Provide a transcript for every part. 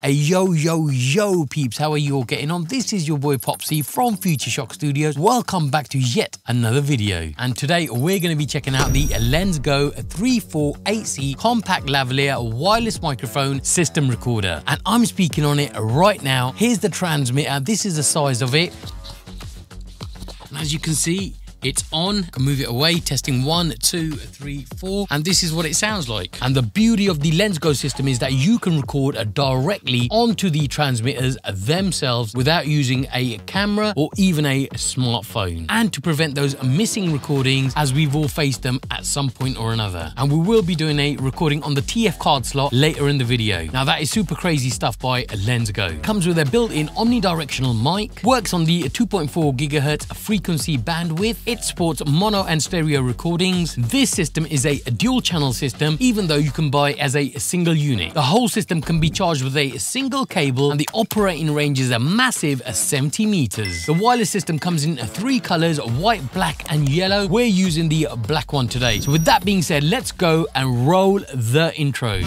Hey, yo peeps, how are you all getting on? This is your boy Popsy from Future Shock Studios. Welcome back to yet another video. And today we're going to be checking out the Lensgo 348C compact lavalier wireless microphone system recorder. And I'm speaking on it right now. Here's the transmitter. This is the size of it. And as you can see, it's on. I can move it away. Testing 1, 2, 3, 4. And this is what it sounds like. And the beauty of the Lensgo system is that you can record directly onto the transmitters themselves without using a camera or even a smartphone. And to prevent those missing recordings, as we've all faced them at some point or another. And we will be doing a recording on the TF card slot later in the video. Now that is super crazy stuff by Lensgo. Comes with a built-in omnidirectional mic. Works on the 2.4 GHz frequency bandwidth. It supports mono and stereo recordings. This system is a dual channel system, even though you can buy as a single unit. The whole system can be charged with a single cable and the operating range is a massive 70 meters. The wireless system comes in 3 colors, white, black and yellow. We're using the black one today. So with that being said, let's go and roll the intro.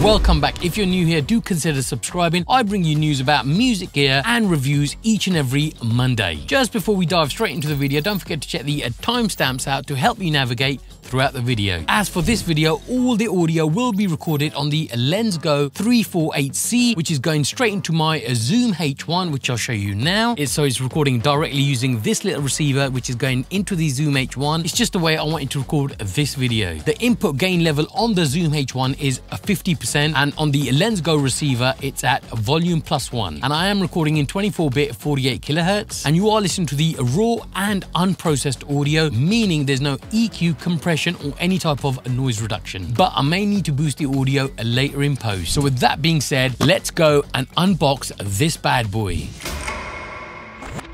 Welcome back. If you're new here, do consider subscribing. I bring you news about music gear and reviews each and every Monday. Just before we dive straight into the video, don't forget to check the timestamps out to help you navigate throughout the video. As for this video, all the audio will be recorded on the Lensgo 348C, which is going straight into my Zoom H1, which I'll show you now. So it's recording directly using this little receiver, which is going into the Zoom H1. It's just the way I wanted to record this video. The input gain level on the Zoom H1 is 50%, and on the Lensgo receiver, it's at volume +1. And I am recording in 24-bit 48 kHz, and you are listening to the raw and unprocessed audio, meaning there's no EQ, compression, or any type of noise reduction. But I may need to boost the audio later in post. So with that being said, let's go and unbox this bad boy.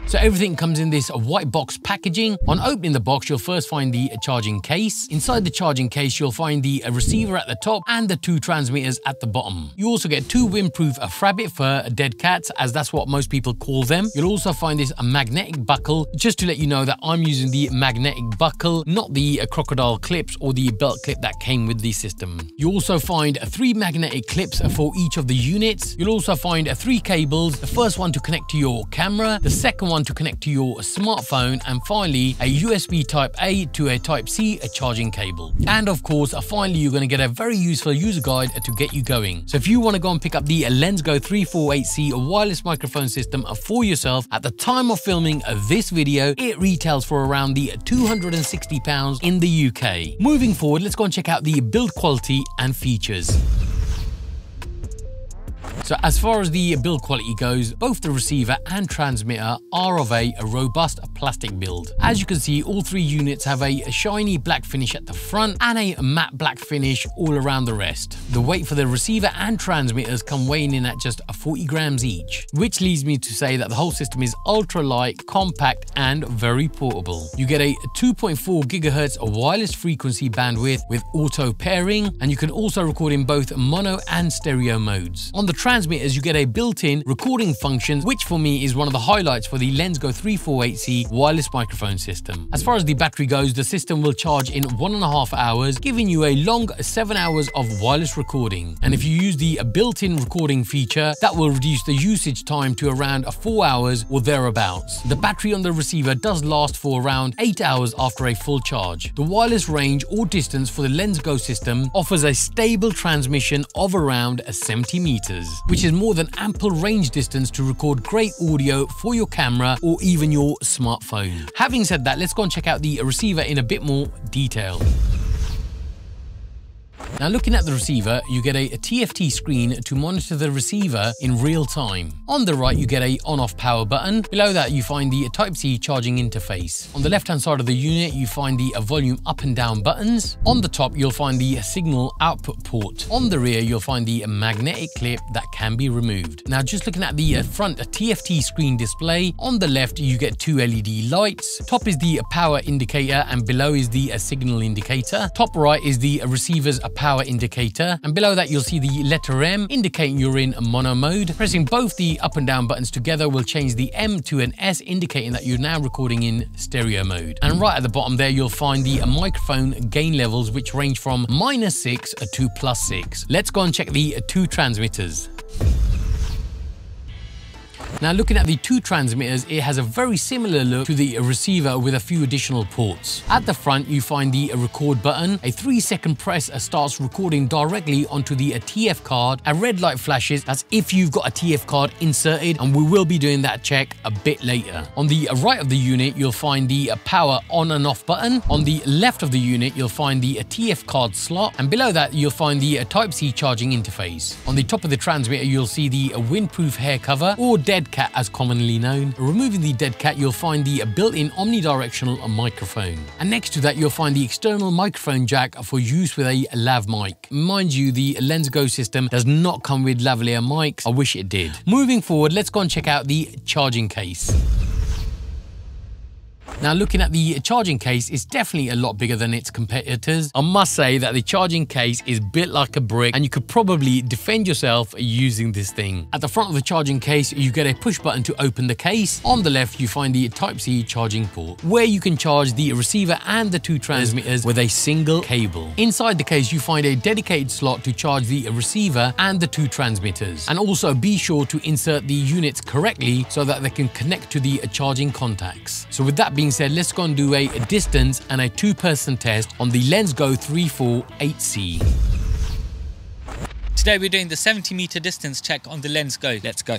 So everything comes in this white box packaging. On opening the box, you'll first find the charging case. Inside the charging case, you'll find the receiver at the top and the 2 transmitters at the bottom. You also get 2 windproof Frabbit for dead cats, as that's what most people call them. You'll also find this magnetic buckle. Just to let you know that I'm using the magnetic buckle, not the crocodile clips or the belt clip that came with the system. You also find 3 magnetic clips for each of the units. You'll also find 3 cables. The first one to connect to your camera, the second one to connect to your smartphone, and finally a USB type A to a type C charging cable. And of course, finally you're going to get a very useful user guide to get you going. So if you want to go and pick up the Lensgo 348C wireless microphone system for yourself, at the time of filming this video, it retails for around the £260 in the UK. Moving forward, let's go and check out the build quality and features. So as far as the build quality goes, both the receiver and transmitter are of a robust plastic build. As you can see, all 3 units have a shiny black finish at the front and a matte black finish all around the rest. The weight for the receiver and transmitters come weighing in at just 40 grams each, which leads me to say that the whole system is ultra light, compact and very portable. You get a 2.4 GHz wireless frequency bandwidth with auto pairing, and you can also record in both mono and stereo modes. On the transmitters, you get a built-in recording function, which for me is one of the highlights for the Lensgo 348C wireless microphone system. As far as the battery goes, the system will charge in 1.5 hours, giving you a long 7 hours of wireless recording. And if you use the built-in recording feature, that will reduce the usage time to around 4 hours or thereabouts. The battery on the receiver does last for around 8 hours after a full charge. The wireless range or distance for the Lensgo system offers a stable transmission of around 70 meters. Which is more than ample range distance to record great audio for your camera or even your smartphone. Having said that, let's go and check out the receiver in a bit more detail. Now looking at the receiver, you get a TFT screen to monitor the receiver in real time. On the right, you get a on-off power button. Below that, you find the Type-C charging interface. On the left-hand side of the unit, you find the volume up and down buttons. On the top, you'll find the signal output port. On the rear, you'll find the magnetic clip that can be removed. Now just looking at the front TFT screen display, on the left, you get 2 LED lights. Top is the power indicator and below is the signal indicator. Top right is the receiver's power power indicator, and below that you'll see the letter M indicating you're in mono mode. Pressing both the up and down buttons together will change the M to an S, indicating that you're now recording in stereo mode. And right at the bottom there you'll find the microphone gain levels, which range from -6 to +6. Let's go and check the two transmitters. Now, looking at the two transmitters, it has a very similar look to the receiver with a few additional ports. At the front, you find the record button. A 3-second press starts recording directly onto the TF card. A red light flashes. That's if you've got a TF card inserted, and we will be doing that check a bit later. On the right of the unit, you'll find the power on and off button. On the left of the unit, you'll find the TF card slot, and below that, you'll find the Type-C charging interface. On the top of the transmitter, you'll see the windproof hair cover, or dead cat as commonly known. Removing the dead cat, you'll find the built-in omnidirectional microphone. And next to that, you'll find the external microphone jack for use with a lav mic. Mind you, the LensGo system does not come with lavalier mics. I wish it did. Moving forward, let's go and check out the charging case. Now, looking at the charging case, it's definitely a lot bigger than its competitors. I must say that the charging case is built like a brick, and you could probably defend yourself using this thing. At the front of the charging case, you get a push button to open the case. On the left, you find the Type-C charging port, where you can charge the receiver and the two transmitters with a single cable. Inside the case, you find a dedicated slot to charge the receiver and the two transmitters. And also be sure to insert the units correctly so that they can connect to the charging contacts. So with that being said, let's go and do a distance and a two-person test on the LensGo 348C. Today we're doing the 70-meter distance check on the LensGo. Let's go.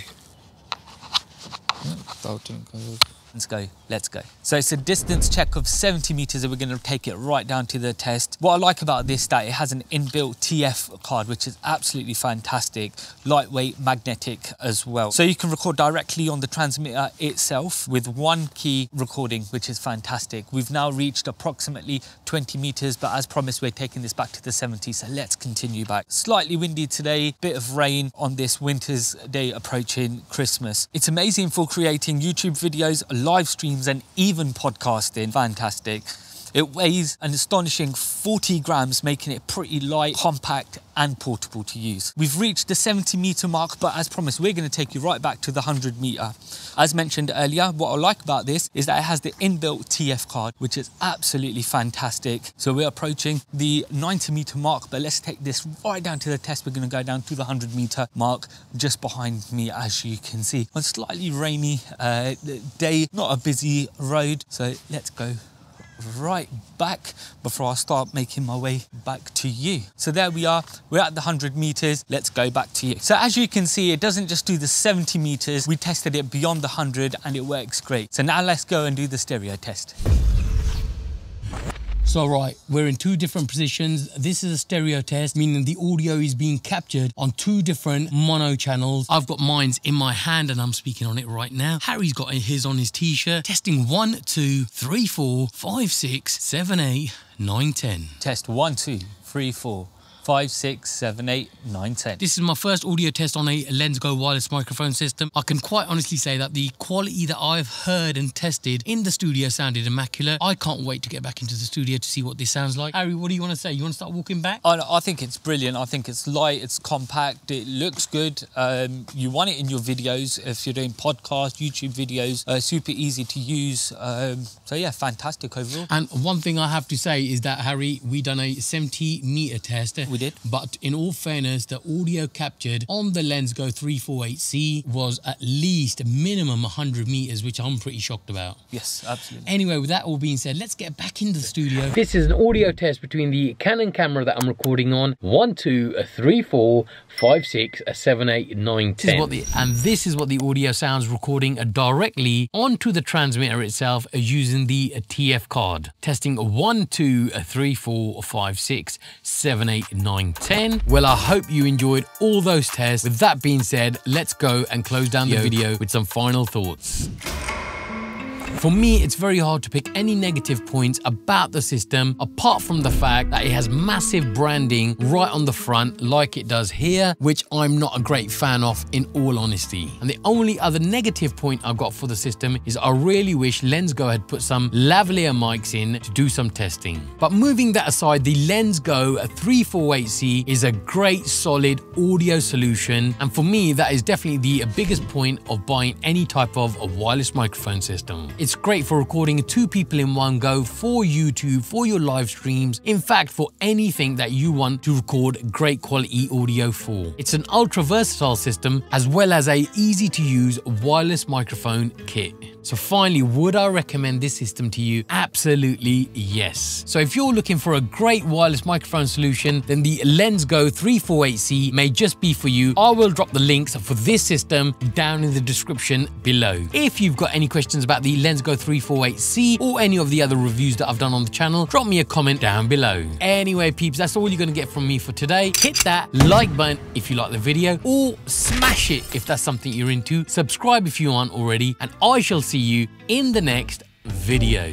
Let's go, let's go. So it's a distance check of 70 meters, and we're going to take it right down to the test. What I like about this, that it has an inbuilt TF card, which is absolutely fantastic. Lightweight, magnetic as well. So you can record directly on the transmitter itself with one key recording, which is fantastic. We've now reached approximately 20 meters, but as promised, we're taking this back to the 70, so let's continue back. Slightly windy today, bit of rain on this winter's day approaching Christmas. It's amazing for creating YouTube videos, live streams, and even podcasting. Fantastic. It weighs an astonishing 40 grams, making it pretty light, compact, and portable to use. We've reached the 70-meter mark, but as promised, we're going to take you right back to the 100-meter. As mentioned earlier, what I like about this is that it has the inbuilt TF card, which is absolutely fantastic. So we're approaching the 90-meter mark, but let's take this right down to the test. We're going to go down to the 100-meter mark just behind me, as you can see. On a slightly rainy day, not a busy road, so let's go right back before I start making my way back to you. So there we are, we're at the 100 meters. Let's go back to you. So as you can see, it doesn't just do the 70 meters. We tested it beyond the 100 and it works great. So now let's go and do the stereo test. So right, we're in two different positions. This is a stereo test, meaning the audio is being captured on two different mono channels. I've got mine's in my hand and I'm speaking on it right now. Harry's got his on his t-shirt. Testing 1, 2, 3, 4, 5, 6, 7, 8, 9, 10. Test 1, 2, 3, 4, 5, 6, 7, 8, 9, 10. This is my first audio test on a LensGo wireless microphone system. I can quite honestly say that the quality that I've heard and tested in the studio sounded immaculate. I can't wait to get back into the studio to see what this sounds like. Harry, what do you want to say? You want to start walking back? I think it's brilliant. I think it's light, it's compact, it looks good. You want it in your videos if you're doing podcasts, YouTube videos, super easy to use. So yeah, fantastic overall. And one thing I have to say is that, Harry, we done a 70-meter test. We did. But in all fairness, the audio captured on the LensGo 348C was at least minimum 100 meters, which I'm pretty shocked about. Yes, absolutely. Anyway, with that all being said, let's get back into the studio. This is an audio test between the Canon camera that I'm recording on. 1, 2, 3, 4, 5, 6, 7, 8, 9, 10. This is what the audio sounds recording directly onto the transmitter itself using the TF card. Testing 1, 2, 3, 4, 5, 6, 7, 8, 9, 10. Well, I hope you enjoyed all those tests. With that being said, let's go and close down the video with some final thoughts. For me, it's very hard to pick any negative points about the system apart from the fact that it has massive branding right on the front like it does here, which I'm not a great fan of in all honesty. And the only other negative point I've got for the system is I really wish Lensgo had put some lavalier mics in to do some testing. But moving that aside, the Lensgo 348C is a great solid audio solution, and for me that is definitely the biggest point of buying any type of a wireless microphone system. It's great for recording 2 people in one go, for YouTube, for your live streams, in fact for anything that you want to record great quality audio for. It's an ultra versatile system as well as a easy to use wireless microphone kit. So finally, would I recommend this system to you? Absolutely yes. So if you're looking for a great wireless microphone solution, then the Lensgo 348C may just be for you. I will drop the links for this system down in the description below. If you've got any questions about the Lensgo 348C or any of the other reviews that I've done on the channel, drop me a comment down below. Anyway peeps, that's all you're going to get from me for today. Hit that like button if you like the video, or smash it if that's something you're into. Subscribe if you aren't already, and I shall see you in the next video.